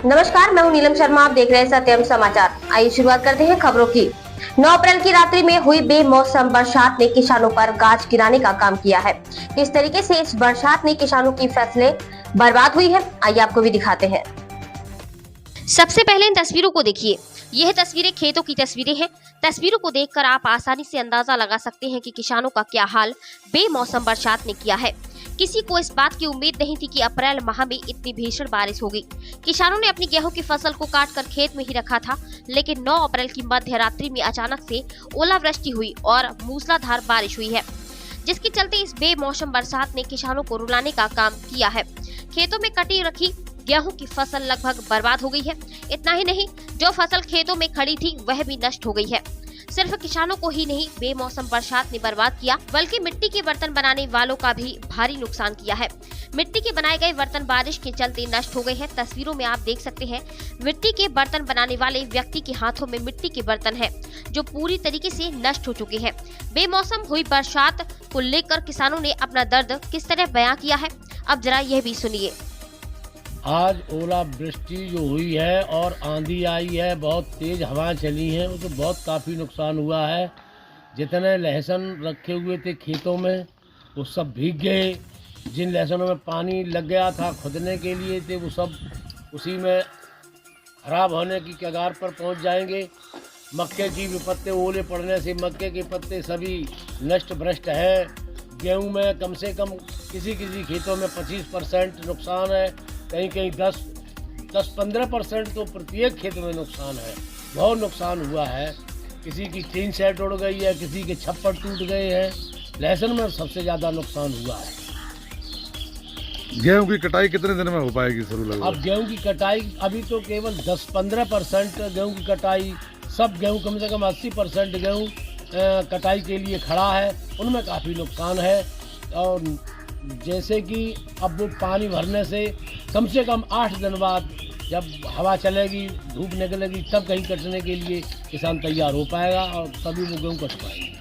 नमस्कार, मैं हूं नीलम शर्मा। आप देख रहे हैं सत्यम समाचार। आइए शुरुआत करते हैं खबरों की। 9 अप्रैल की रात्रि में हुई बेमौसम बरसात ने किसानों पर गाज गिराने का काम किया है। किस तरीके से इस बरसात ने किसानों की फसलें बर्बाद हुई है, आइए आपको भी दिखाते हैं। सबसे पहले इन तस्वीरों को देखिए। यह तस्वीरें खेतों की तस्वीरें हैं। तस्वीरों को देखकर आप आसानी से अंदाजा लगा सकते हैं कि किसानों का क्या हाल बेमौसम बरसात ने किया है। किसी को इस बात की उम्मीद नहीं थी कि अप्रैल माह में इतनी भीषण बारिश होगी। किसानों ने अपनी गेहूं की फसल को काटकर खेत में ही रखा था, लेकिन 9 अप्रैल की मध्य रात्रि में अचानक से ओलावृष्टि हुई और मूसलाधार बारिश हुई है, जिसके चलते इस बेमौसम बरसात ने किसानों को रुलाने का काम किया है। खेतों में कटी रखी गेहूं की फसल लगभग बर्बाद हो गई है। इतना ही नहीं, जो फसल खेतों में खड़ी थी वह भी नष्ट हो गई है। सिर्फ किसानों को ही नहीं बेमौसम बरसात ने बर्बाद किया, बल्कि मिट्टी के बर्तन बनाने वालों का भी भारी नुकसान किया है। मिट्टी के बनाए गए बर्तन बारिश के चलते नष्ट हो गए हैं। तस्वीरों में आप देख सकते हैं, मिट्टी के बर्तन बनाने वाले व्यक्ति के हाथों में मिट्टी के बर्तन हैं, जो पूरी तरीके से नष्ट हो चुके हैं। बेमौसम हुई बरसात को लेकर किसानों ने अपना दर्द किस तरह बयां किया है, अब जरा यह भी सुनिए। आज ओलावृष्टि जो हुई है और आंधी आई है, बहुत तेज़ हवाएं चली हैं, उससे बहुत काफ़ी नुकसान हुआ है। जितने लहसुन रखे हुए थे खेतों में वो सब भीग गए। जिन लहसुनों में पानी लग गया था खुदने के लिए थे, वो सब उसी में खराब होने की कगार पर पहुंच जाएंगे। मक्के की भी पत्ते ओले पड़ने से मक्के के पत्ते सभी नष्ट भ्रष्ट हैं। गेहूं में कम से कम किसी खेतों में 25% नुकसान है, कहीं 10-15% तो प्रत्येक खेत में नुकसान है। बहुत नुकसान हुआ है। किसी की टीन सेट उड़ गई है, किसी के छप्पर टूट गए हैं। लहसुन में सबसे ज़्यादा नुकसान हुआ है। गेहूं की कटाई कितने दिन में हो पाएगी शुरू लगभग? अब गेहूं की कटाई अभी तो केवल 10-15% गेहूं की कटाई, सब गेहूं कम से कम 80% गेहूं कटाई के लिए खड़ा है, उनमें काफ़ी नुकसान है। और जैसे कि अब वो पानी भरने से कम 8 दिन बाद जब हवा चलेगी, धूप निकलेगी, तब कहीं कटने के लिए किसान तैयार हो पाएगा और तभी वो गेहूँ कट पाएंगे।